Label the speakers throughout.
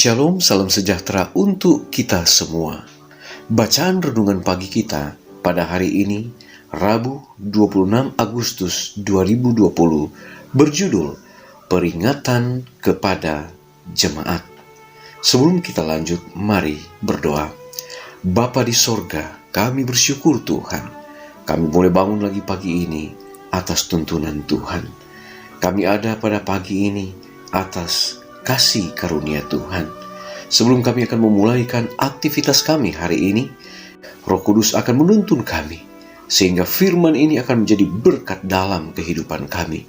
Speaker 1: Shalom, salam sejahtera untuk kita semua. Bacaan renungan pagi kita pada hari ini, Rabu 26 Agustus 2020, berjudul Peringatan kepada Jemaat. Sebelum kita lanjut, mari berdoa. Bapa di sorga, kami bersyukur Tuhan. Kami boleh bangun lagi pagi ini atas tuntunan Tuhan. Kami ada pada pagi ini atas kasih karunia Tuhan. Sebelum kami akan memulaikan aktivitas kami hari ini, Roh Kudus akan menuntun kami, sehingga firman ini akan menjadi berkat dalam kehidupan kami.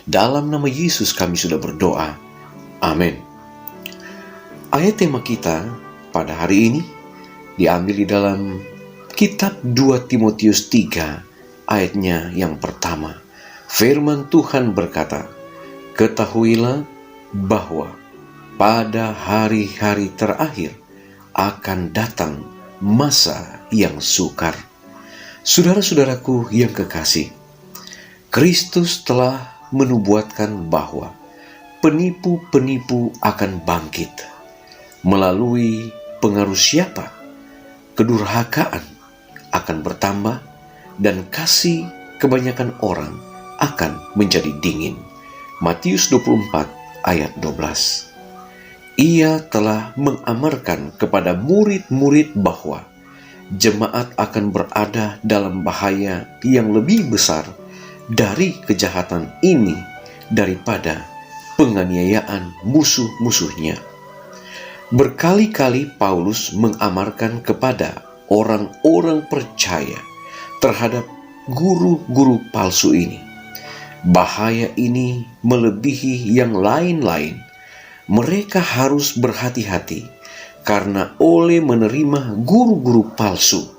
Speaker 1: Dalam nama Yesus kami sudah berdoa. Amin. Ayat tema kita pada hari ini diambil di dalam kitab 2 Timotius 3, ayatnya yang pertama. Firman Tuhan berkata, "Ketahuilah bahwa pada hari-hari terakhir akan datang masa yang sukar." Saudara-saudaraku yang kekasih, Kristus telah menubuatkan bahwa penipu-penipu akan bangkit. Melalui pengaruh siapa? Kedurhakaan akan bertambah dan kasih kebanyakan orang akan menjadi dingin. Matius 24 ayat 12. Ia telah mengamarkan kepada murid-murid bahwa jemaat akan berada dalam bahaya yang lebih besar dari kejahatan ini daripada penganiayaan musuh-musuhnya. Berkali-kali Paulus mengamarkan kepada orang-orang percaya terhadap guru-guru palsu ini. Bahaya ini melebihi yang lain-lain. Mereka harus berhati-hati karena oleh menerima guru-guru palsu,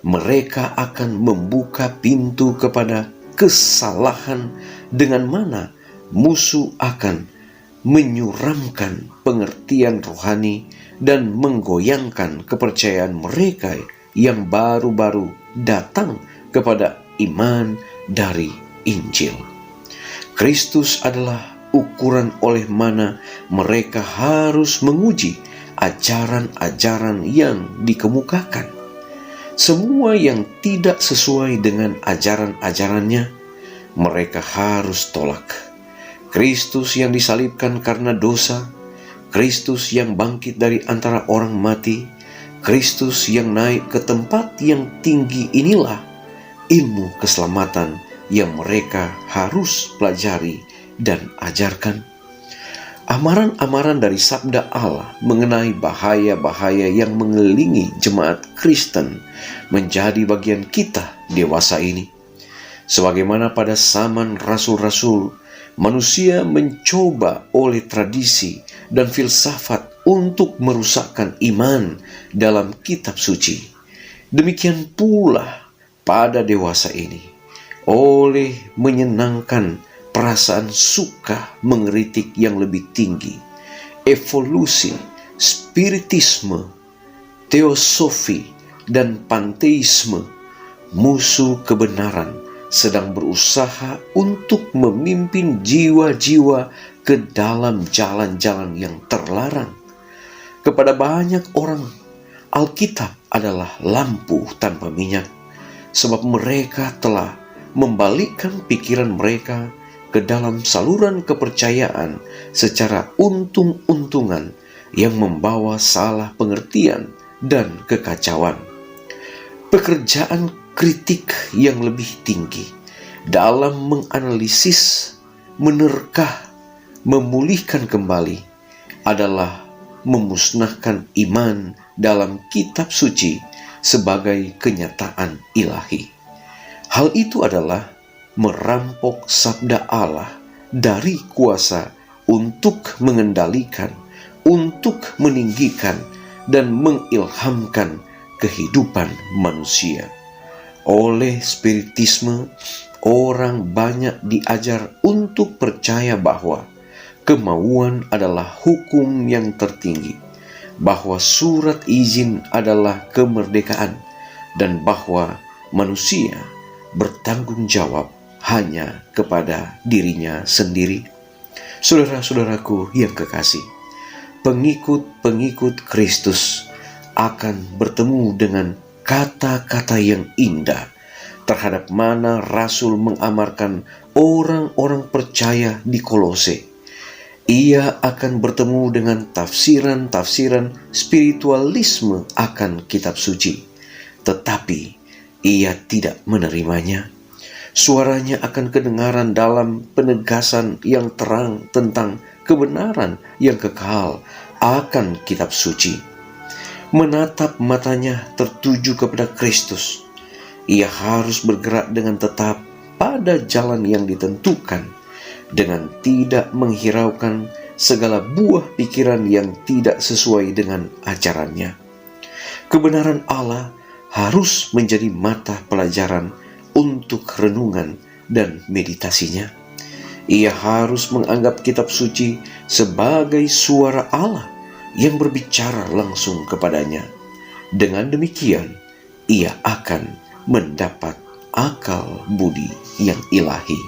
Speaker 1: mereka akan membuka pintu kepada kesalahan dengan mana musuh akan menyuramkan pengertian rohani dan menggoyangkan kepercayaan mereka yang baru-baru datang kepada iman dari Injil. Kristus adalah ukuran oleh mana mereka harus menguji ajaran-ajaran yang dikemukakan. Semua yang tidak sesuai dengan ajaran-ajarannya, mereka harus tolak. Kristus yang disalibkan karena dosa, Kristus yang bangkit dari antara orang mati, Kristus yang naik ke tempat yang tinggi, inilah ilmu keselamatan yang mereka harus pelajari dan ajarkan. Amaran-amaran dari sabda Allah mengenai bahaya-bahaya yang mengelilingi jemaat Kristen menjadi bagian kita dewasa ini. Sebagaimana pada zaman rasul-rasul, manusia mencoba oleh tradisi dan filsafat untuk merusakkan iman dalam kitab suci. Demikian pula pada dewasa ini, oleh menyenangkan perasaan suka mengkritik yang lebih tinggi, evolusi, spiritisme, teosofi, dan panteisme, musuh kebenaran sedang berusaha untuk memimpin jiwa-jiwa ke dalam jalan-jalan yang terlarang. Kepada banyak orang, Alkitab adalah lampu tanpa minyak, sebab mereka telah membalikkan pikiran mereka ke dalam saluran kepercayaan secara untung-untungan yang membawa salah pengertian dan kekacauan. Pekerjaan kritik yang lebih tinggi dalam menganalisis, menerkah, memulihkan kembali adalah memusnahkan iman dalam kitab suci sebagai kenyataan ilahi. Hal itu adalah merampok sabda Allah dari kuasa untuk mengendalikan, untuk meninggikan, dan mengilhamkan kehidupan manusia. Oleh spiritisme, orang banyak diajar untuk percaya bahwa kemauan adalah hukum yang tertinggi, bahwa surat izin adalah kemerdekaan, dan bahwa manusia bertanggung jawab hanya kepada dirinya sendiri. Saudara-saudaraku yang kekasih, pengikut-pengikut Kristus akan bertemu dengan kata-kata yang indah terhadap mana Rasul mengamarkan orang-orang percaya di Kolose. Ia akan bertemu dengan tafsiran-tafsiran spiritualisme akan kitab suci, tetapi ia tidak menerimanya. Suaranya akan kedengaran dalam penegasan yang terang tentang kebenaran yang kekal akan kitab suci. Menatap matanya tertuju kepada Kristus. Ia harus bergerak dengan tetap pada jalan yang ditentukan, dengan tidak menghiraukan segala buah pikiran yang tidak sesuai dengan ajarannya. Kebenaran Allah harus menjadi mata pelajaran untuk renungan dan meditasinya. Ia harus menganggap kitab suci sebagai suara Allah yang berbicara langsung kepadanya. Dengan demikian, ia akan mendapat akal budi yang ilahi.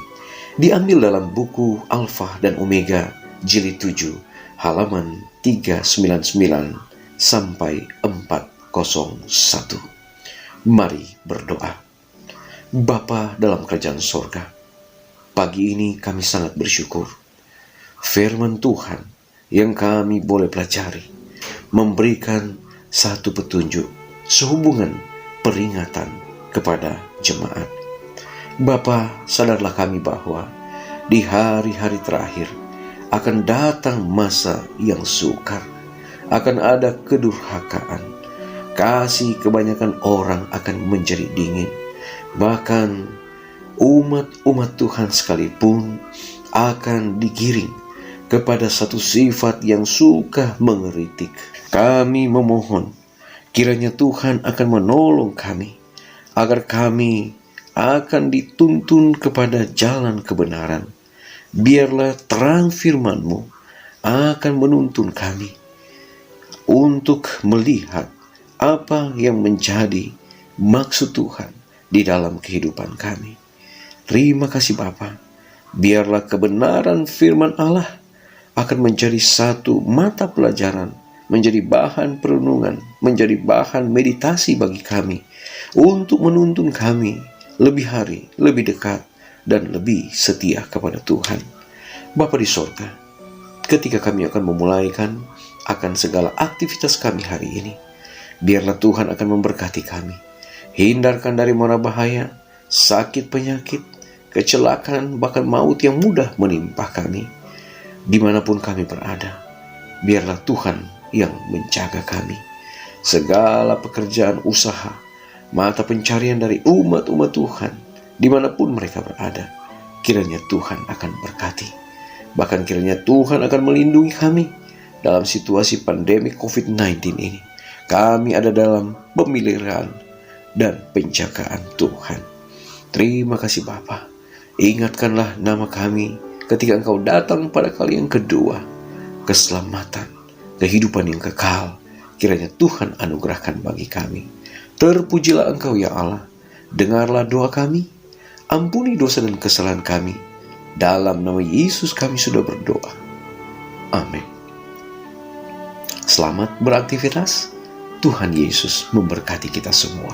Speaker 1: Diambil dalam buku Alfa dan Omega, jilid 7, halaman 399 sampai 401. Mari berdoa. Bapa dalam kerajaan sorga, pagi ini kami sangat bersyukur. Firman Tuhan yang kami boleh pelajari memberikan satu petunjuk sehubungan peringatan kepada jemaat. Bapa, sadarlah kami bahwa di hari-hari terakhir akan datang masa yang sukar, akan ada kedurhakaan, kasih kebanyakan orang akan menjadi dingin, bahkan umat-umat Tuhan sekalipun akan digiring kepada satu sifat yang suka mengeritik. Kami memohon kiranya Tuhan akan menolong kami, agar kami akan dituntun kepada jalan kebenaran. Biarlah terang firman-Mu akan menuntun kami untuk melihat apa yang menjadi maksud Tuhan di dalam kehidupan kami. Terima kasih Bapa. Biarlah kebenaran firman Allah akan menjadi satu mata pelajaran, menjadi bahan perenungan, menjadi bahan meditasi bagi kami, untuk menuntun kami lebih hari, lebih dekat, dan lebih setia kepada Tuhan. Bapa di sorga, ketika kami akan memulaikan akan segala aktivitas kami hari ini, biarlah Tuhan akan memberkati kami. Hindarkan dari mara bahaya, sakit penyakit, kecelakaan, bahkan maut yang mudah menimpa kami. Dimanapun kami berada, biarlah Tuhan yang menjaga kami. Segala pekerjaan usaha, mata pencarian dari umat-umat Tuhan, dimanapun mereka berada, kiranya Tuhan akan berkati. Bahkan kiranya Tuhan akan melindungi kami dalam situasi pandemi COVID-19 ini. Kami ada dalam pemeliharaan dan penjagaan Tuhan. Terima kasih Bapa. Ingatkanlah nama kami ketika Engkau datang pada kali yang kedua. Keselamatan, kehidupan yang kekal, kiranya Tuhan anugerahkan bagi kami. Terpujilah Engkau ya Allah. Dengarlah doa kami. Ampuni dosa dan kesalahan kami. Dalam nama Yesus kami sudah berdoa. Amin. Selamat beraktivitas. Tuhan Yesus memberkati kita semua.